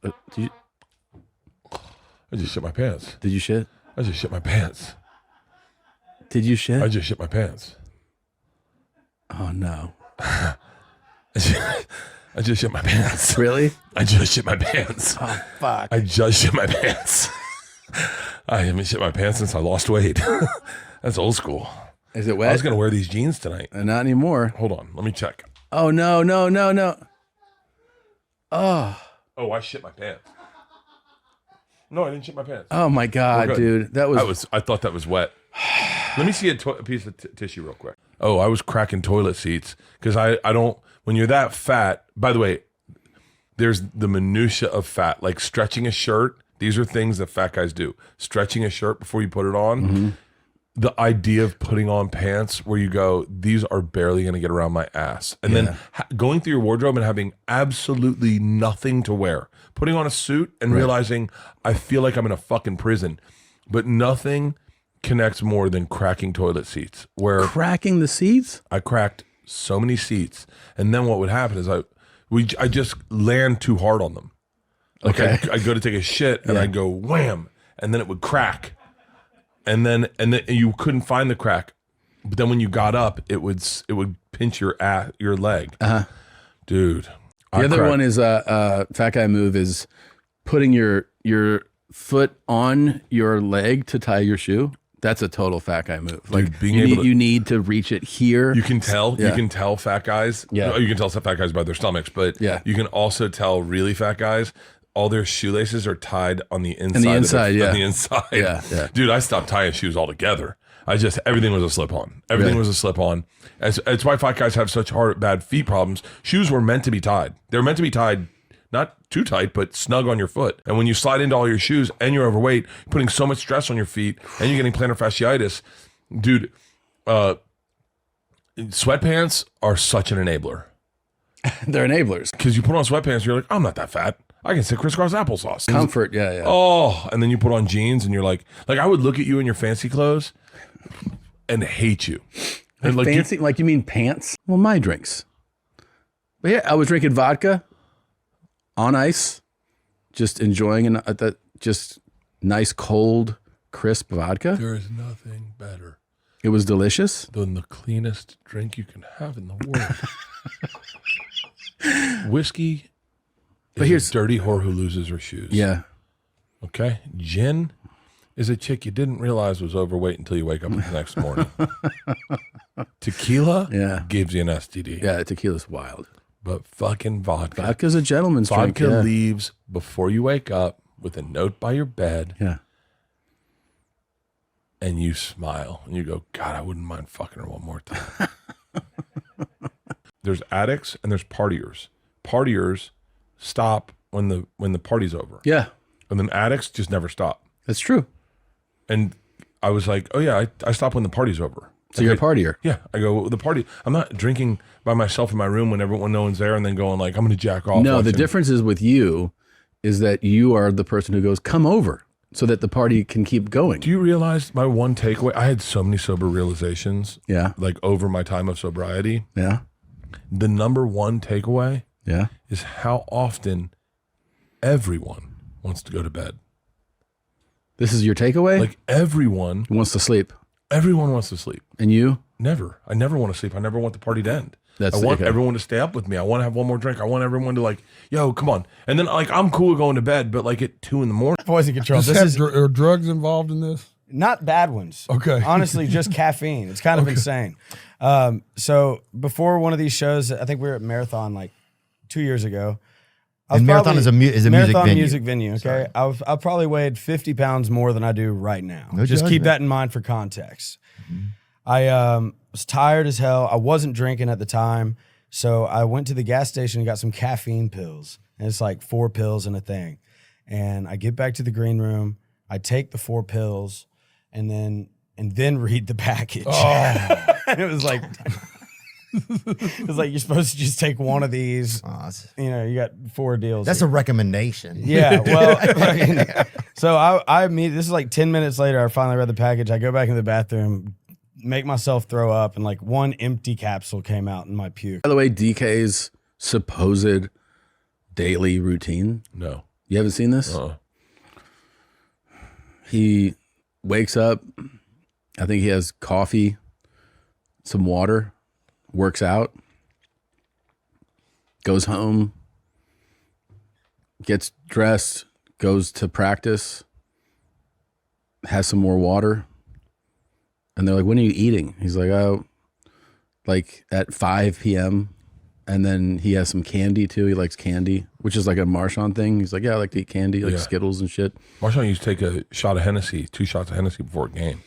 I just shit my pants. Did you shit? I just shit my pants. Did you shit? I just shit my pants. Oh no. I just shit my pants. Really? I just shit my pants. Oh fuck. I just shit my pants. I haven't shit my pants since I lost weight. That's old school. Is it wet? I was going to wear these jeans tonight. Not anymore. Hold on. Let me check. Oh, no. Oh. Oh, I shit my pants. No, I didn't shit my pants. Oh, my God, dude. I thought that was wet. Let me see a piece of tissue real quick. Oh, I was cracking toilet seats because I don't, when you're that fat, by the way, there's the minutia of fat, like stretching a shirt. These are things that fat guys do. Stretching a shirt before you put it on. Mm-hmm. The idea of putting on pants where you go, these are barely going to get around my ass. And then going through your wardrobe and having absolutely nothing to wear. Putting on a suit and realizing I feel like I'm in a fucking prison. But nothing connects more than cracking toilet seats. Where cracking the seats? I cracked so many seats. And then what would happen is I just land too hard on them. Like I'd go to take a shit and I'd go wham, and then it would crack. And then you couldn't find the crack, but then when you got up, it would pinch your leg, dude. The other one is fat guy move is putting your foot on your leg to tie your shoe. That's a total fat guy move. Like dude, you need to reach it here. You can tell. Yeah. You can tell fat guys. Yeah. You can tell some fat guys by their stomachs, but you can also tell really fat guys. All their shoelaces are tied on the inside. On the inside. Yeah. Dude, I stopped tying shoes altogether. Everything was a slip-on. Everything was a slip-on. It's why fat guys have such bad feet problems. Shoes were meant to be tied. They're meant to be tied, not too tight, but snug on your foot. And when you slide into all your shoes and you're overweight, you're putting so much stress on your feet and you're getting plantar fasciitis. Dude, sweatpants are such an enabler. They're enablers. Because you put on sweatpants, you're like, I'm not that fat. I can say crisscross applesauce. Comfort, yeah. Oh, and then you put on jeans and you're like I would look at you in your fancy clothes and hate you. And like fancy, like you mean pants? Well, my drinks. But yeah, I was drinking vodka on ice, just enjoying just nice, cold, crisp vodka. There is nothing better. It was delicious. Than the cleanest drink you can have in the world. Whiskey. But here's a dirty whore who loses her shoes. Yeah. Okay. Gin is a chick you didn't realize was overweight until you wake up the next morning. Tequila gives you an STD. Yeah, tequila's wild. But fucking vodka. Vodka's a gentleman's drink. Vodka leaves before you wake up with a note by your bed. Yeah. And you smile and you go, God, I wouldn't mind fucking her one more time. There's addicts and there's partiers. Partiers stop when the party's over. Yeah. And then addicts just never stop. That's true. And I was like, oh yeah, I stop when the party's over. So you're a partier. Yeah. I go, well, the party, I'm not drinking by myself in my room when no one's there and then going like, I'm going to jack off. No, the difference is with you is that you are the person who goes, come over so that the party can keep going. Do you realize my one takeaway? I had so many sober realizations. Yeah. Like over my time of sobriety. Yeah. The number one takeaway yeah, is how often everyone wants to go to bed. This is your takeaway? Like everyone wants to sleep. Everyone wants to sleep. And you? Never. I never want to sleep. I never want the party to end. I That's want everyone to stay up with me. I want to have one more drink. I want everyone to like, yo, come on. And then like, I'm cool going to bed, but like at 2 a.m. Poison control. Are drugs involved in this? Not bad ones. Okay. Honestly, just caffeine. It's kind of insane. So before one of these shows, I think we were at Marathon like 2 years ago. And Marathon is a music venue. Okay. I've probably weighed 50 pounds more than I do right now. No just judgment. keep that in mind for context. Mm-hmm. I was tired as hell. I wasn't drinking at the time. So I went to the gas station and got some caffeine pills. And it's like 4 pills in a thing. And I get back to the green room. I take the 4 pills and then read the package. Oh. And it was like you're supposed to just take one of these. You know, you got 4 deals. That's a recommendation. Yeah. Well, so I mean, this is like 10 minutes later. I finally read the package. I go back in the bathroom, make myself throw up, and like 1 empty capsule came out in my puke. By the way, DK's supposed daily routine. No. You haven't seen this? He wakes up. I think he has coffee, some water, works out, goes home, gets dressed, goes to practice, has some more water. And they're like, when are you eating? He's like, oh, like at 5 p.m. And then he has some candy too. He likes candy, which is like a Marshawn thing. He's like, yeah, I like to eat candy, like Skittles and shit. Marshawn used to take a shot of Hennessy, 2 shots of Hennessy before a game.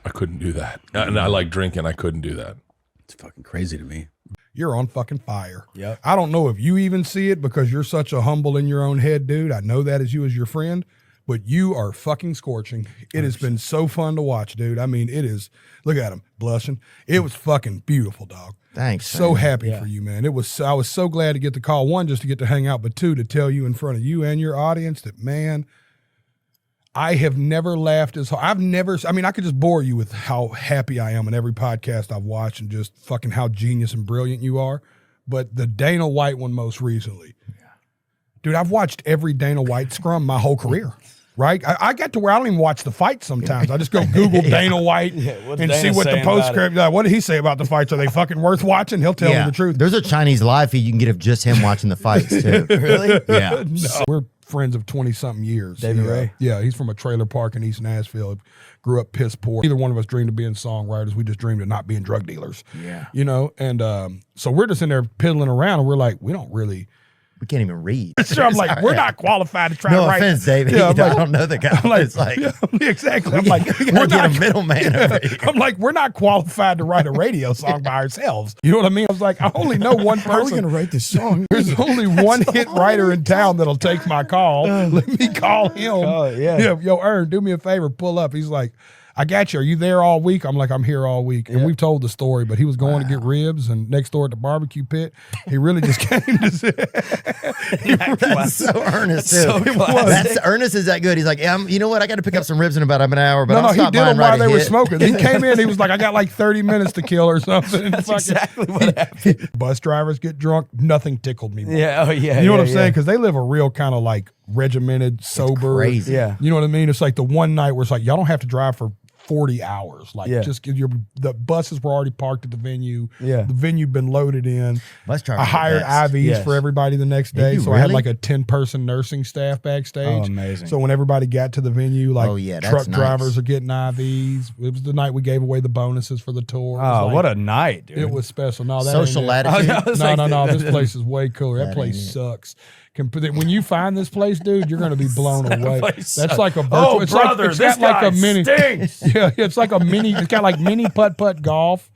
I couldn't do that. And I like drinking. I couldn't do that. It's fucking crazy to me. You're on fucking fire. Yep. I don't know if you even see it because you're such a humble in your own head dude. I know that as you as your friend, but you are fucking scorching. It has been so fun to watch, dude. I mean, it is. Look at him blushing. It was fucking beautiful, dog. Thanks. So happy for you, man. I was so glad to get the call. 1, just to get to hang out, but 2, to tell you in front of you and your audience that, man, I have never laughed as hard. I could just bore you with how happy I am in every podcast I've watched and just fucking how genius and brilliant you are. But the Dana White one most recently. Dude, I've watched every Dana White scrum my whole career. Right? I got to where I don't even watch the fights sometimes. I just go Google Dana White and Dana see what the saying postscript, what did he say about the fights? Are they fucking worth watching? He'll tell me the truth. There's a Chinese live feed you can get of just him watching the fights too. Really? Yeah. No. We're friends of 20-something years. David Ray? Yeah, he's from a trailer park in East Nashville. Grew up piss poor. Neither one of us dreamed of being songwriters. We just dreamed of not being drug dealers. Yeah. You know, and so we're just in there piddling around, and we're like, we don't really. We can't even read. So I'm like, we're not qualified to try No to write. offense, David. Yeah, I I'm like, don't know the guy. I'm like, It's like, yeah, exactly. I'm like, we we're gotta get not a middleman over here. I'm like, we're not qualified to write a radio song by ourselves. You know what I mean? I was like, I only know one How are we person. gonna write this song? There's only one hit writer in town that'll take my call. Let me call him. Oh, yeah. Yo, Ern, do me a favor, pull up. He's like, I got you. Are you there all week? I'm like, I'm here all week. And we've told the story, but he was going to get ribs, and next door at the barbecue pit, he really just came to say. That's so earnest too. so classic. That's Ernest is that good. He's like, yeah, you know what? I got to pick up some ribs in about an hour, but I'll he stop did by them and while write a they were hit. smoking. He came in, he was like, I got like 30 minutes to kill or something. That's exactly what happened. Bus drivers get drunk. Nothing tickled me more. Yeah. Oh, yeah. You know what I'm yeah. saying? Because they live a real kind of like regimented, sober. crazy. Yeah. You know what I mean? It's like the one night where it's like, y'all don't have to drive for 40 hours. Like, just get the buses were already parked at the venue. Yeah. The venue been loaded in. Bus drivers I are the hired best. IVs Yes. for everybody the next day. you So I had really? like a 10-person nursing staff backstage. Oh, amazing. So when everybody got to the venue, like Oh, yeah, that's truck nice. drivers are getting IVs. It was the night we gave away the bonuses for the tour. It was Oh, like- what a night, dude. it was special. No, that Social ain't it. latitude. I was No, like, no. This that- place is way cooler. That That place ain't it. sucks. When you find this place, dude, you're going to be blown away. place That's sucks. like a virtual. Oh, it's brother, like, it's this got like guy a mini. stinks. Yeah, it's like a mini. It's got like mini putt golf.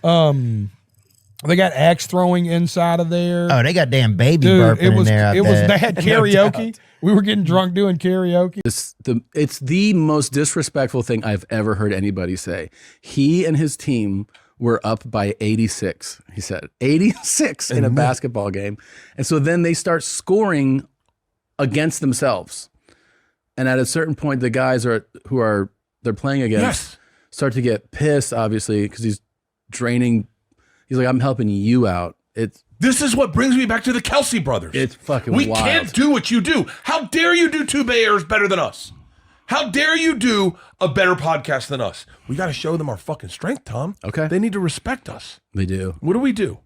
They got axe throwing inside of there. Oh, they got damn baby Dude, burping it was. in there. I It was. bet. They had karaoke. We were getting drunk doing karaoke. It's the most disrespectful thing I've ever heard anybody say. He and his team were up by 86, he said. 86 in a basketball game. And so then they start scoring against themselves. And at a certain point, the guys they're playing against start to get pissed, obviously, because he's draining. He's like, I'm helping you out. This is what brings me back to the Kelsey brothers. It's fucking We wild. can't do what you do. How dare you do Two Bay Airs better than us? How dare you do a better podcast than us? We got to show them our fucking strength, Tom. Okay. They need to respect us. They do. What do?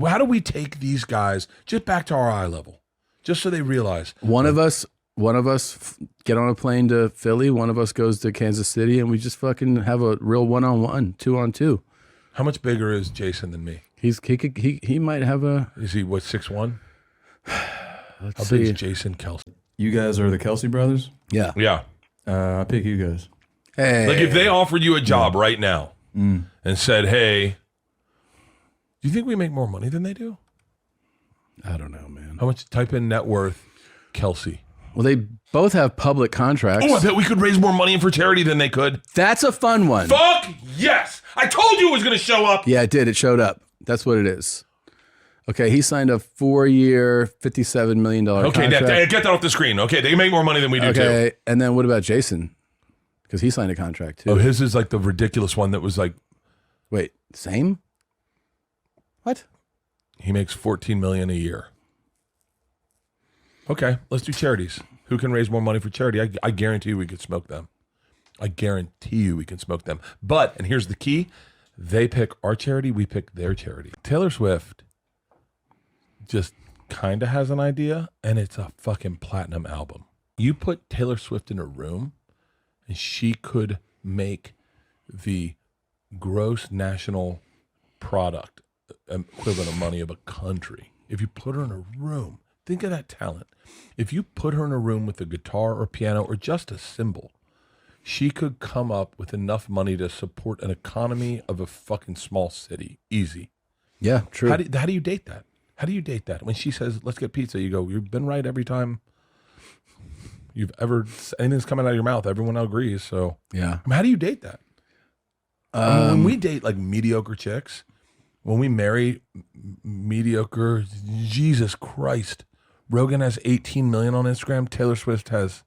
How do we take these guys just back to our eye level? Just so they realize. One of us get on a plane to Philly. One of us goes to Kansas City, and we just fucking have a real 1-on-1, 2-on-2. How much bigger is Jason than me? He might have a. Is he, 6'1"? Let's How see. big is Jason Kelsey? You guys are the Kelsey brothers? Yeah. Yeah. I pick you guys. Hey. Like if they offered you a job right now and said, hey, do you think we make more money than they do? I don't know, man. How much? Type in net worth, Kelsey. Well, they both have public contracts. Oh, I bet we could raise more money for charity than they could. That's a fun one. Fuck yes! I told you it was going to show up. Yeah, it did. It showed up. That's what it is. Okay, he signed a 4-year, $57 million Okay, contract. get that off the screen. Okay, they make more money than we do too. Okay, and then what about Jason? Because he signed a contract too. Oh, his is like the ridiculous one that was like Wait, same? What? he makes $14 million a year. Okay, let's do charities. Who can raise more money for charity? I guarantee you we could smoke them. I guarantee you we can smoke them. But, and here's the key, they pick our charity, we pick their charity. Taylor Swift just kind of has an idea, and it's a fucking platinum album. You put Taylor Swift in a room, and she could make the gross national product equivalent of money of a country. If you put her in a room, think of that talent. If you put her in a room with a guitar or piano or just a cymbal, she could come up with enough money to support an economy of a fucking small city. Easy. Yeah, true. How do you date that? How do you date that? When she says, let's get pizza, you go, you've been right every time you've ever, anything's coming out of your mouth. Everyone agrees. So, Yeah. I mean, how do you date that? I mean, when we date like mediocre chicks, when we marry mediocre, Jesus Christ, Rogan has 18 million on Instagram. Taylor Swift has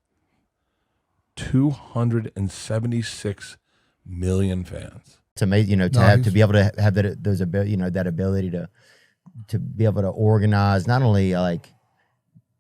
276 million fans. It's amazing, you know, to be able to have that those ability, you know, that ability to be able to organize, not only like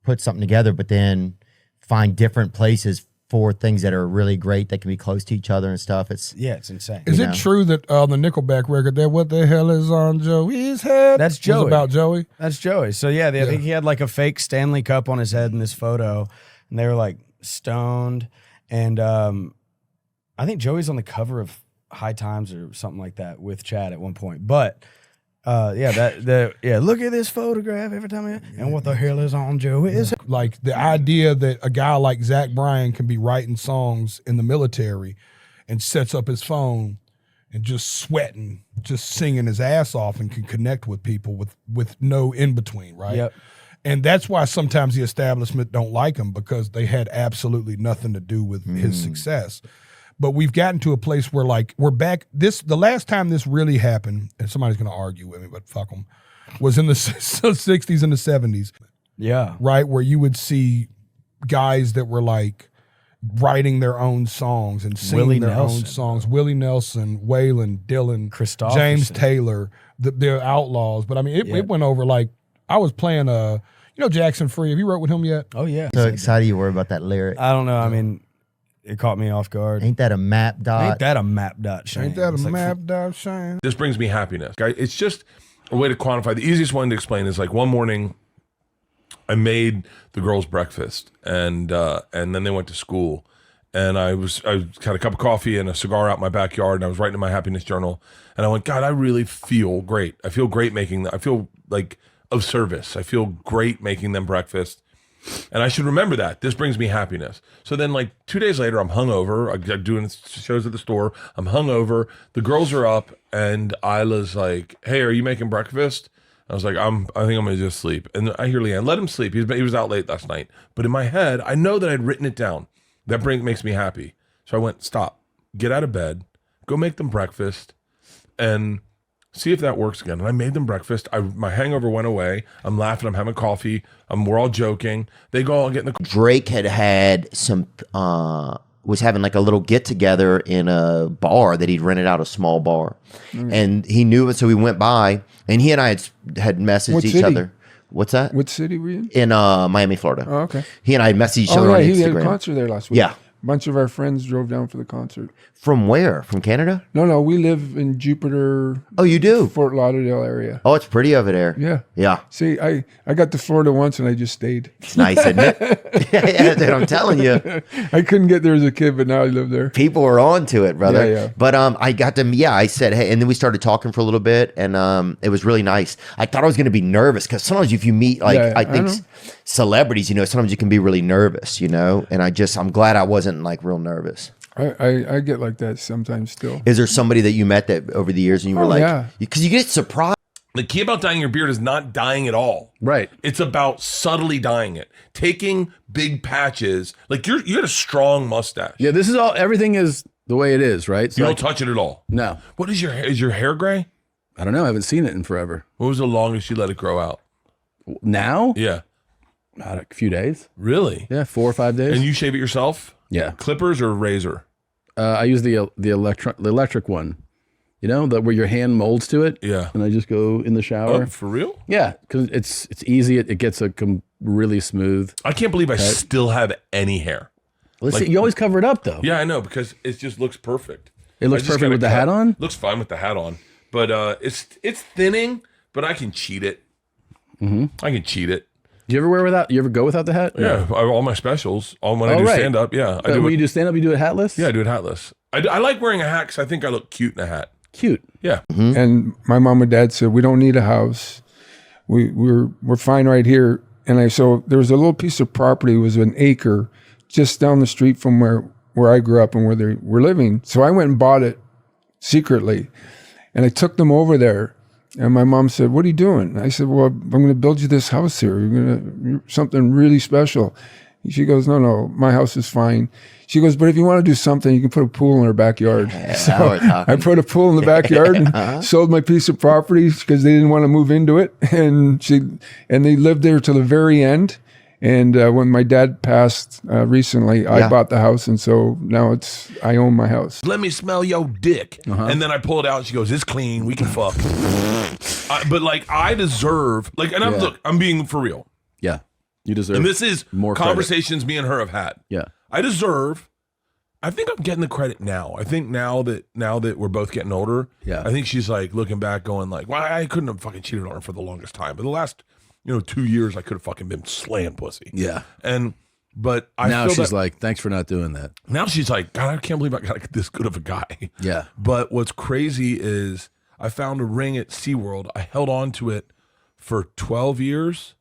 put something together, but then find different places for things that are really great that can be close to each other and stuff. It's insane. Is it true that the Nickelback record, that what the hell is on Joey's head? That's Joey. Was about Joey? That's Joey. So yeah, I think he had like a fake Stanley Cup on his head in this photo, and they were like stoned. And I think Joey's on the cover of High Times or something like that with Chad at one point. But look at this photograph every time and what the hell is on Joey's head? Like the idea that a guy like Zach Bryan can be writing songs in the military and sets up his phone and just sweating, just singing his ass off and can connect with people with no in between, right? Yep. And that's why sometimes the establishment don't like him, because they had absolutely nothing to do with his success. But we've gotten to a place where like we're back. The last time this really happened, and somebody's going to argue with me, but fuck them, was in the 60s and the 70s. Yeah. Right, where you would see guys that were like writing their own songs and singing Willie their Nelson, own songs. Willie Nelson, Waylon, Dylan, Christopherson. James Taylor, they're Outlaws. But I mean, it went over like, I was playing Jackson Free. Have you wrote with him yet? Oh yeah. so excited you were about that lyric. I don't know. I mean, it caught me off guard. Ain't that a map dot? Ain't that a map dot Shane? Ain't that a It's like, map dot Shane? This brings me happiness. Guys, it's just a way to quantify. The easiest one to explain is like one morning I made the girls breakfast and then they went to school, and I had a cup of coffee and a cigar out in my backyard, and I was writing in my happiness journal, and I went, God, I really feel great. I feel great making that. I feel like of service. I feel great making them breakfast. And I should remember that. This brings me happiness. So then like 2 days later, I'm hungover. I'm doing shows at the store. I'm hungover. The girls are up, and Isla's like, hey, are you making breakfast? I was like, I think I'm going to just sleep. And I hear Leanne, let him sleep. He was out late last night. But in my head, I know that I'd written it down. That makes me happy. So I went, stop, get out of bed, go make them breakfast, and see if that works again. And I made them breakfast. My hangover went away. I'm laughing. I'm having coffee. We're all joking. They go all get in the Drake had some was having like a little get together in a bar that he'd rented out, a small bar, and he knew it, so we went by, and he and I had messaged What each city? other. What's that? What city were you in? In Miami, Florida. Oh, okay. He and I messaged each Oh, other yeah, on he had a Instagram. concert there last week. Yeah. A bunch of our friends drove down for the concert. From where? From Canada? No, we live in Jupiter, Oh, you do? Fort Lauderdale area. Oh, it's pretty over there. Yeah. Yeah. See, I got to Florida once and I just stayed. It's nice, isn't it? Yeah, dude, I'm telling you. I couldn't get there as a kid, but now I live there. People are on to it, brother. Yeah, yeah. But I got them. Yeah, I said, hey, and then we started talking for a little bit, and it was really nice. I thought I was going to be nervous because sometimes if you meet, like, Yeah, I think know. celebrities, sometimes you can be really nervous, and I'm glad I wasn't like real nervous. I get like that sometimes still. Is there somebody that you met that over the years and you were Oh, like, yeah. because you get surprised? The key about dyeing your beard is not dyeing at all. Right. It's about subtly dyeing it. Taking big patches. Like you had a strong mustache. Yeah, this is everything is the way it is, right? So You like, don't touch it at all. no, What is your hair? Is your hair gray? I don't know. I haven't seen it in forever. What was the longest you let it grow out? Now, Yeah. about a few days. Really? Yeah, 4 or 5 days. And you shave it yourself? yeah, Clippers or razor? I use the electric one. Where your hand molds to it. Yeah. And I just go in the shower. Oh, for real? Yeah, because it's easy. It gets really smooth. I can't believe I still have any hair. Let's Like- see. You always cover it up though. Yeah, I know, because it just looks perfect. It looks I just perfect gotta with the cut- hat on? Looks fine with the hat on, but it's thinning, but I can cheat it. I can cheat it. Do you ever wear without? You ever go without the hat? Yeah, all my specials, all when I do right. stand up. Yeah, I But do. when It, you do stand up, you do it hatless. yeah, I do it hatless. I like wearing a hat because I think I look cute in a hat. Cute. Yeah, And my mom and dad said, we don't need a house. We're fine right here. And so there was a little piece of property, it was an acre just down the street from where I grew up and where they were living. So I went and bought it secretly. And I took them over there. And my mom said, what are you doing? I said, well, I'm going to build you this house here. You're something really special. She goes, no, my house is fine. She goes, but if you want to do something, you can put a pool in our backyard. now we're talking. I put a pool in the backyard and sold my piece of property because they didn't want to move into it. And they lived there till the very end. And when my dad passed recently, I bought the house. And so now I own my house. let me smell your dick, and then I pull it out, and she goes, "It's clean. We can fuck." But like, I deserve and I'm being for real. Yeah. You deserve. And this is more credit. conversations me and her have had. Yeah. I deserve. I think I'm getting the credit now. I think now that we're both getting older, Yeah. I think she's like looking back, going like, "Well, I couldn't have fucking cheated on her for the longest time, but the last 2 years, I could have fucking been slaying pussy." Yeah. But I Now feel she's that, like, thanks for not doing that. now she's like, God, I can't believe I got this good of a guy. Yeah. But what's crazy is I found a ring at SeaWorld. I held on to it for 12 years.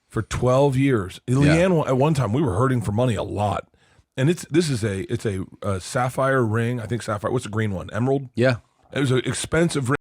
For 12 years. Leanne, at one time, we were hurting for money a lot. And it's a sapphire ring. I think sapphire. What's the green one? Emerald? Yeah. It was an expensive ring.